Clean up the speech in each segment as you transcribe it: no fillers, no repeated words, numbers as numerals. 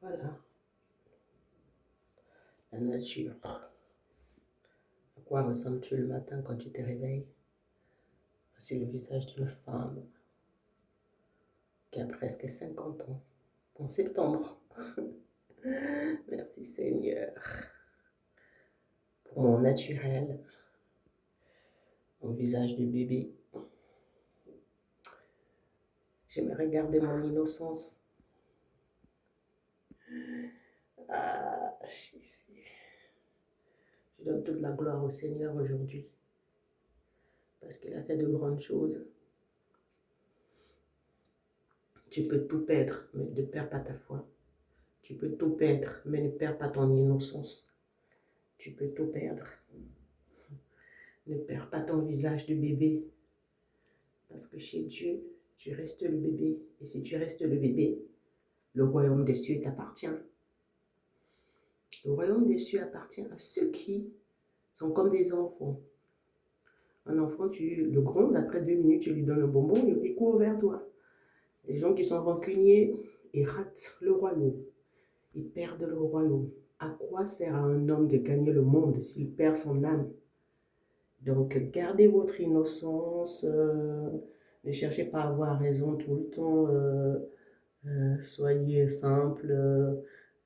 Voilà, la nature. À quoi ressembles-tu le matin quand tu te réveilles? Voici le visage d'une femme qui a presque 50 ans, en septembre. Merci Seigneur. Pour mon naturel, mon visage de bébé. J'aimerais garder mon innocence. Ah, je donne toute la gloire au Seigneur aujourd'hui, parce qu'il a fait de grandes choses. Tu peux tout perdre, mais ne perds pas ta foi. Tu peux tout perdre, mais ne perds pas ton innocence. Tu peux tout perdre. Ne perds pas ton visage de bébé. Parce que chez Dieu, tu restes le bébé. Et si tu restes le bébé, le royaume des cieux t'appartient. Le royaume des cieux appartient à ceux qui sont comme des enfants. Un enfant, tu le grondes, après 2 minutes, tu lui donnes un bonbon, il court vers toi. Les gens qui sont rancuniers, ils ratent le royaume. Ils perdent le royaume. À quoi sert à un homme de gagner le monde s'il perd son âme? Donc, gardez votre innocence, ne cherchez pas à avoir raison tout le temps, soyez simple,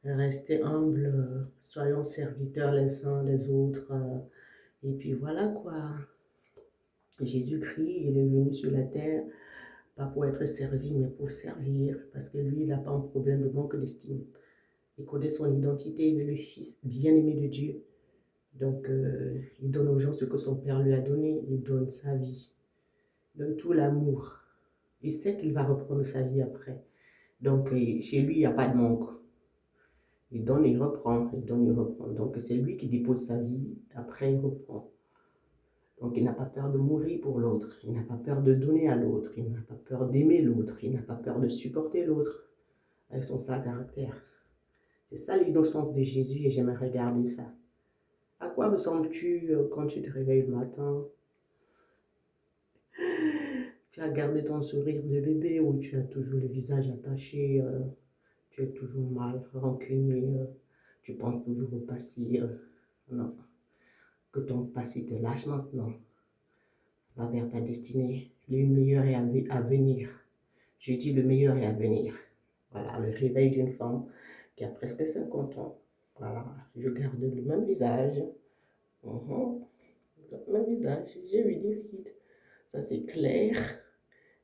restez humble, soyons serviteurs les uns les autres. Et puis voilà quoi. Jésus-Christ, il est venu sur la terre, pas pour être servi, mais pour servir, parce que lui, il n'a pas un problème de manque d'estime. Il connaît son identité, il est le Fils bien-aimé de Dieu. Donc, il donne aux gens ce que son Père lui a donné. Il donne sa vie, il donne tout l'amour. Il sait qu'il va reprendre sa vie après. Donc, chez lui, il n'y a pas de manque. Il donne, il reprend, il donne, il reprend. Donc, c'est lui qui dépose sa vie, après il reprend. Donc, il n'a pas peur de mourir pour l'autre. Il n'a pas peur de donner à l'autre. Il n'a pas peur d'aimer l'autre. Il n'a pas peur de supporter l'autre avec son sale caractère. C'est ça l'innocence de Jésus et j'aimerais garder ça. À quoi ressembles-tu quand tu te réveilles le matin? Tu as gardé ton sourire de bébé ou tu as toujours le visage attaché, tu es toujours mal, rancunier, tu penses toujours au passé. Non, que ton passé te lâche maintenant. Va vers ta destinée. Le meilleur est à venir. Je dis le meilleur est à venir. Voilà, le réveil d'une femme qui a presque 50 ans. Voilà, je garde le même visage. Le même visage, j'ai eu des rides. Ça c'est clair,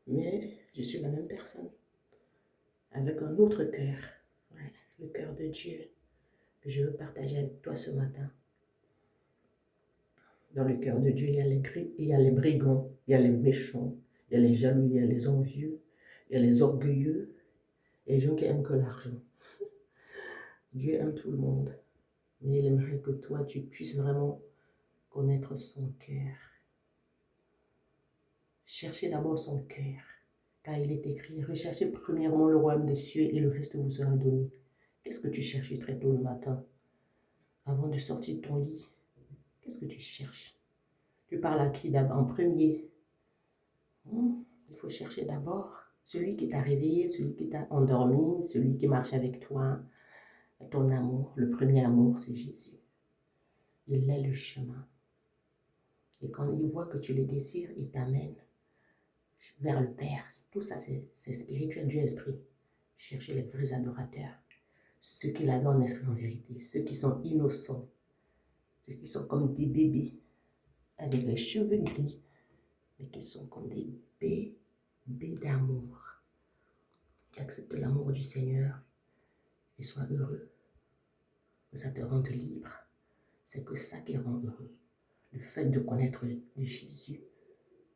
mais je suis la même personne. Avec un autre cœur. Ouais, le cœur de Dieu que je veux partager avec toi ce matin. Dans le cœur de Dieu, il y a les gris, il y a les brigands, il y a les méchants, il y a les jaloux, il y a les envieux, il y a les orgueilleux et les gens qui aiment que l'argent. Dieu aime tout le monde, mais il aimerait que toi, tu puisses vraiment connaître son cœur. Cherchez d'abord son cœur, car il est écrit, recherchez premièrement le royaume des cieux et le reste vous sera donné. Qu'est-ce que tu cherches très tôt le matin, avant de sortir de ton lit? Qu'est-ce que tu cherches? Tu parles à qui d'abord en premier? Il faut chercher d'abord celui qui t'a réveillé, celui qui t'a endormi, celui qui marche avec toi. Ton amour, le premier amour, c'est Jésus. Il est le chemin. Et quand il voit que tu le désires, il t'amène vers le Père. Tout ça, c'est spirituel, Dieu esprit. Cherchez les vrais adorateurs. Ceux qui l'adorent en esprit en vérité. Ceux qui sont innocents. Ceux qui sont comme des bébés. Avec les cheveux gris. Mais qui sont comme des bébés d'amour. Accepte l'amour du Seigneur et sois heureux. Que ça te rende libre. C'est que ça qui rend heureux. Le fait de connaître Jésus,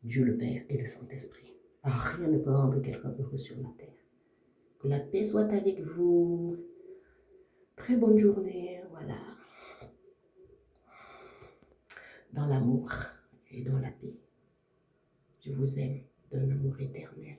Dieu le Père et le Saint-Esprit. Rien ne peut rendre quelqu'un heureux sur la terre. Que la paix soit avec vous. Très bonne journée, voilà. Dans l'amour et dans la paix. Je vous aime d'un amour éternel.